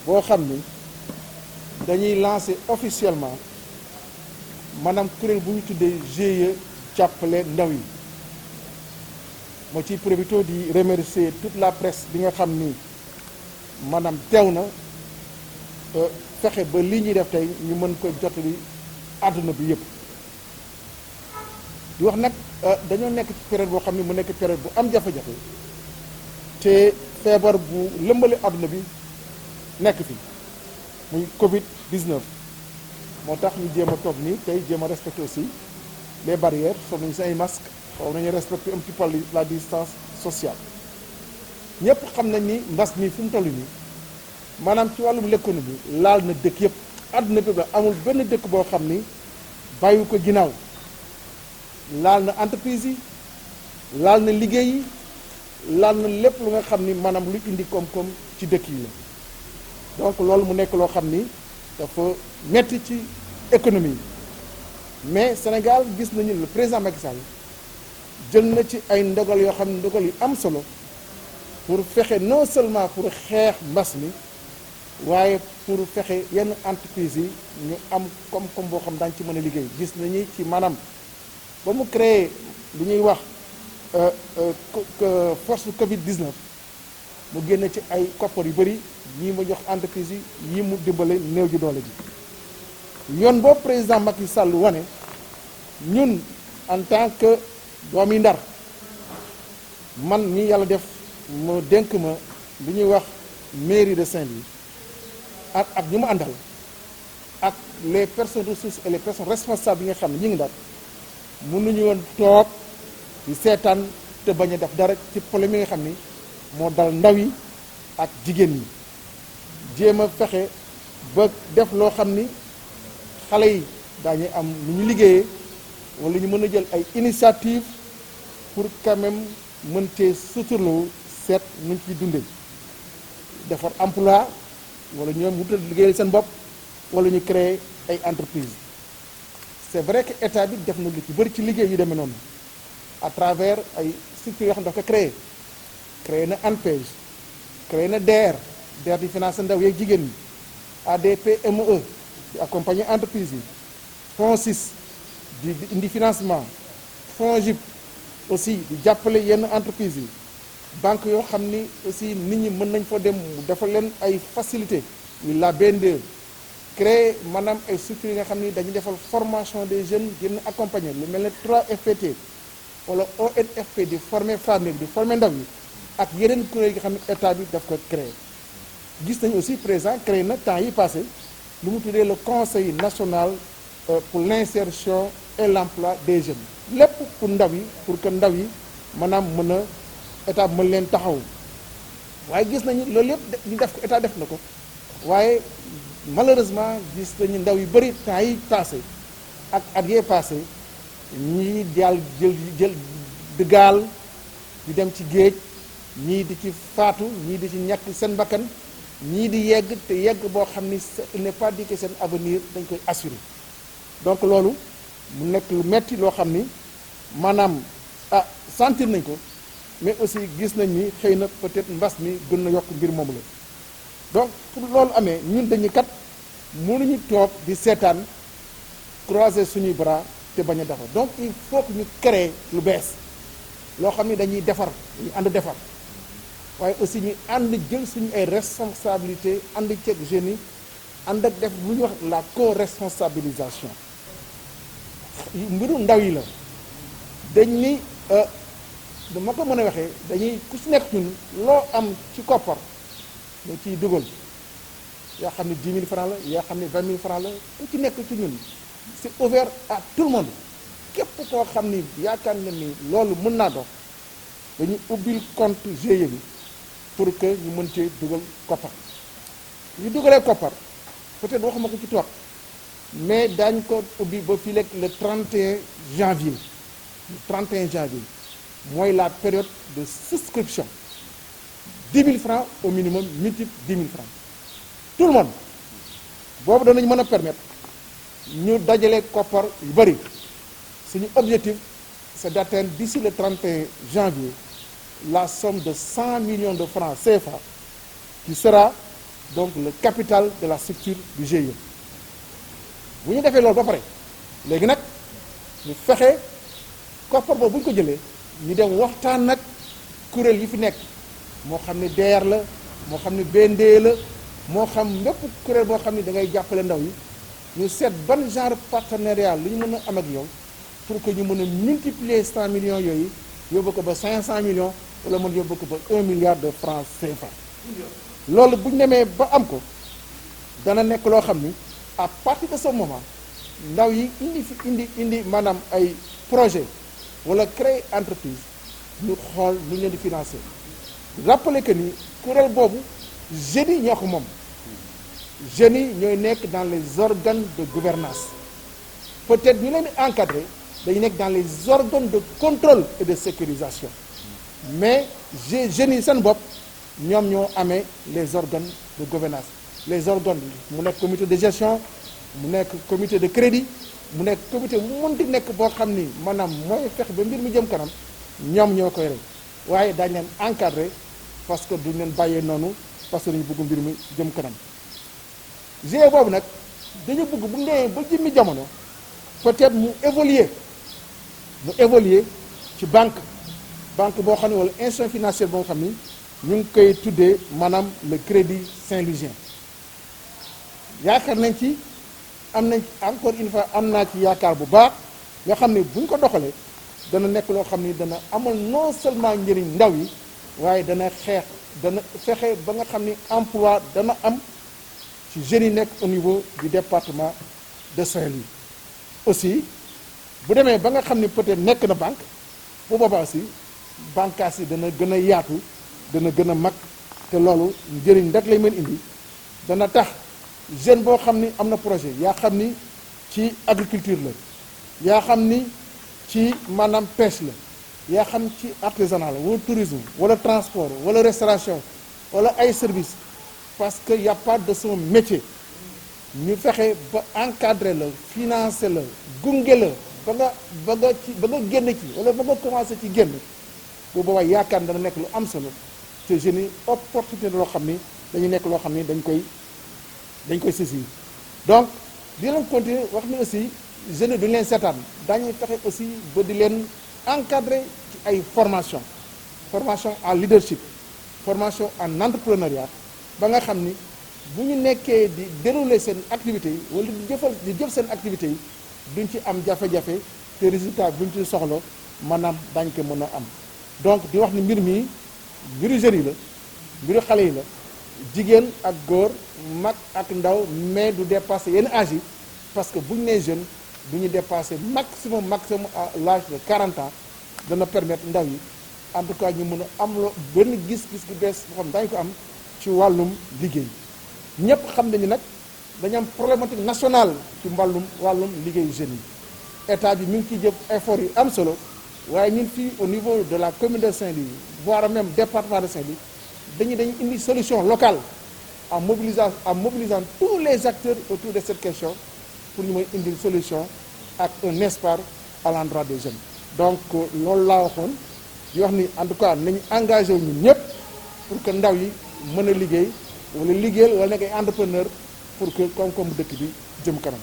boo xam ni dañuy lancer officiellement maanaam kuréel bu ñu tuddee GIE jàppale ndaw yi moo ciy profité di remercier toute la presse bi nga xam ni maanaam teew na fexe ba lii ñuy def tey ñu mën ko jotali àdduna bi yëpp di wax nag dañoo nekk ci période boo xam ni mu nekk période bu am jafe-jafe te feebar bu lëmbale àdduna bi nekk fi muy Covid 19 moo tax ñu jéem a toog nii tey jéem a respecter aussi les barrières sol nañu si ay masques xaw nañu respecter un petit peu la distance sociale ñëpp xam nañ ni mbas mi fu mu toll nii maanaam ci wàllum l'économie laal na dëkk yëpp àdduna bi la amul benn dëkk boo xam ni bàyyi ko ginnaaw laal na entreprise yi laal na liggéey yi laal na lépp lu nga xam ni maanaam lu indi koom-koom ci dëkk yi la donc loolu mu nekk loo xam ni dafa metti ci économie yi mais Sénégal gis nañu le président Macky Sall jël na ci ay ndogal yoo xam ne ndogal yu am solo pour fexe non seulement pour xeex mbas mi waaye pour fexe yenn entreprise yi ñu am koom-koom boo xam daañu ci mën a liggéey gis nañu ci maanaam ba mu créé lu ñuy wax force Covid 19 mu génne ci ay koppar yu bëri ñii mu jox entreprise yi yii mu dimbale néew ji doole ji yoon boobu président Macky Sall wane ñun en tant que doomi Ndar man ñi yàlla def mu dénk ma lu ñuy wax mairie de Saint-Louis ak ñu mu àndal ak les personnes ressources et les personnes responsables yi nga xam ne ñu ngi Ndar mënuñu woon toog di seetaan te bañ a def dara ci problème yi nga xam ni moo dal ndaw yi ak jigéen ñi jéem a fexe ba def loo xam ni xale yi daañu am lu ñu liggéeyee wala ñu mën a jël ay initiative pour quand même mën cee suturloo seet nuñ ciy dundee defar emploi wala ñoom wutal liggéeyal seen bopp wala ñu créer ay entreprise c'est vrai que état bi def na lu ci bëri ci liggéey yu demee noonu à travers ay structures yoo xam ne dafa créé na ANPEJ créé na DER di financer ndaw yeeg jigéen ñi ADPME di accompagner entreprise yi FONSIS di indi financement FONGIP aussi di jàppale yenn entreprise yi banque yoo xam ni aussi nit ñi mën nañ fa dem mu defal leen ay facilité yu la BNDE créer maanaam ay structures yi nga xam ni dañuy defal formation des jeunes gën a accompagner lu mel ne 3FPT wala ONFP di former famille di former ndaw yi ak yeneen kuréel yi nga xam ne état bi daf ko créer gis nañu aussi président créé na temps yi passé lu mu tuddee le conseil national pour l'insertion et l'emploi des jeunes lépp pour ndaw yi pour que ndaw yi maanaam mën a état mën leen taxaw waaye gis nañu loolu yëpp ñu def ko état def na ko waaye malheureusement gis nañu ndaw yu bëri temps yi passé ak at yee passé ñii daal jël di gaal di dem ci géej ñii di ci faatu ñii di ci ñàkk seen bakkan ñii di yegg te yegg boo xam ni il n'est pas dit que seen avenir dañ koy assurer donc loolu mu nekk lu metti loo xam ni maanaam sentir nañ ko mais aussi gis nañ ni xëy na peut-être mbas mi gën na yokk mbir moomu la donc pour loolu amee ñun dañuy kat mënuñu toog di seetaan croiser suñuy bras te bañ a defar donc il faut que ñu créer lu bees loo xam ni dañuy defar ñu ànd defar waaye aussi ñu ànd jël suñu ay responsabilité ànd ceeg jeunes yi ànd ak def lu ñuy wax la co-responsabilisation mbiru ndaw yi la dañ ni dama ko mën a waxee dañuy ku si nekk ñun loo am ci koppar dañ ciy dugal yaa xam ne 10 000 francs la yaa xam ne 20 000 francs la ku ci nekk ci ñun c'est ouvert à tout le monde képp koo xam ni yaakaar na ni loolu mën naa dox dañuy ubbil compte GIE bi pour que ñu mën cee dugal koppar ñu dugalee koppar peut-être waxuma ko ci toog mais daañu ko ubbi ba fii lekk le 31 janvier le 31 janvier mooy la période de souscription 10 000 francs au minimum multiple 10 000 francs tout le monde boobu danañ mën a permettre ñu dajale koppar yu bëri suñu objectif c'est d'atteindre d'ici le 31 janvier la somme de 100 millions de francs CFA qui sera donc le capital de la structure du GIE bu ñu defee loolu ba pare léegi nag ñu fexe koppar boobu bu ñu ko jëlee ñu dem waxtaan nag kuréel yi fi nekk moo xam ne DER la moo xam ne BND la moo xam mbépp kuréel boo xam ne da ngay jàppale ndaw yi ñu seet ban genre partenariat lu ñu mën a am ak yow pour que ñu mën a multiplier 100 millions yooyu yóbbu ko ba 500 millions wala mën yóbbu ko ba 1 milliard de francs CFA. loolu bu ñu demee ba am ko dana nekk loo xam ni à partir de ce moment ndaw yi indi maanaam ay projet wala créer entreprise ñu xool nu ñu leen di financer rappeler que ni kuréel boobu jeunes yi ñoo ko moom jeunes yi ñooy nekk dans les organes de gouvernance peut-être ñu leen di encadrer dañu nekk dans les organes de contrôle et de sécurisation mais jeunes yi seen bopp ñoom ñoo amee les organes de gouvernance les organes mu nekk comité de gestion mu nekk comité de crédit mu nekk comité mu mënti nekk boo xam ni maanaam mooy fex ba mbir mi jëm kanam ñoom ñoo koy rey waaye daañu leen encadrer parce que duñ leen bàyyee noonu parce que dañu bëgg mbir mi jëm kanam GIE boobu nag dañu bëgg bu ndee ba jëmmi jamono peut-être mu évoluer ci banque boo xam ne wala institution financière boo xam ni ñu ngi koy tuddee maanaam le crédit saint-louisien yaakaar nañ ci am nañ encore une fois am naa ci yaakaar bu baax nga xam ne bu ñu ko doxalee dana nekk loo xam ni dana amal non seulement njëriñ ndaw yi waaye dana fexe ba nga xam ni emploi dana am ci jeunes yi nekk au niveau du département de Saint-Louis aussi bu demee ba nga xam ni peut-être nekk na banque bu boobaa aussi bànqaas yi dana gën a yaatu dana gën a mag te loolu njëriñ rek lay mën indi dana tax jeune boo xam ni am na projet yaa xam ni ci agriculture la yaa xam ni ci maanaam pêche la yaa xam ci artisanat la wala tourisme wala transport wala restauration wala ay service parce que y a pas de son métier ñu fexe ba encadrer la financer la gunge la ba nga génn ci wala ba nga commencé ci génn bu boobaa yaakaar dana nekk lu am solo te jeunes yi opportunité loo xam ni dañu nekk loo xam ni dañ koy saisir donc di leen continuer wax ni aussi jeunes yi duñu leen seetaan dañuy fexe aussi ba di leen encadrer ci ay formation en leadership formation en entrepreneuriat ba nga xam ni bu ñu nekkee di dérouler seen activités yi wala di jëf seen activités yi duñ ci am jafe-jafe te résultat buñ ci soxla maanaam dañ ko mën a am donc di wax ni mbir mi mbiru jeunes yi la mbiru xale yi la jigéen ak góor mag ak ndaw mais du dépasser yenn âge yi parce que bu ñu nee jeune du ñu dépasser maximum à l'âge de 40 ans dana permettre ndaw yi en tout cas ñu mën a am loo benn gis-gis gu bees boo xam dañu ko am ci wàllum liggéey ñëpp xam nañu nag dañu am problématique nationale ci wàllum liggéeyu jeunes yi état bi mi ngi ciy jëf effort yu am solo waaye ñun fii au niveau de la commune de Saint-Louis voire même département de Saint-Louis dañuy indi solution locale en mobilisant tous les acteurs autour de cette question pour ñu mën indi solution ak un espoir à l'endroit des jeunes donc loolu laa waxoon di wax ni en tout cas nañu engagé wu ñun ñëpp pour que ndaw yi mën a liggéey wala liggéeyal wala nekk ay entrepreneur pour que koom-koomu dëkk bi jëm kanam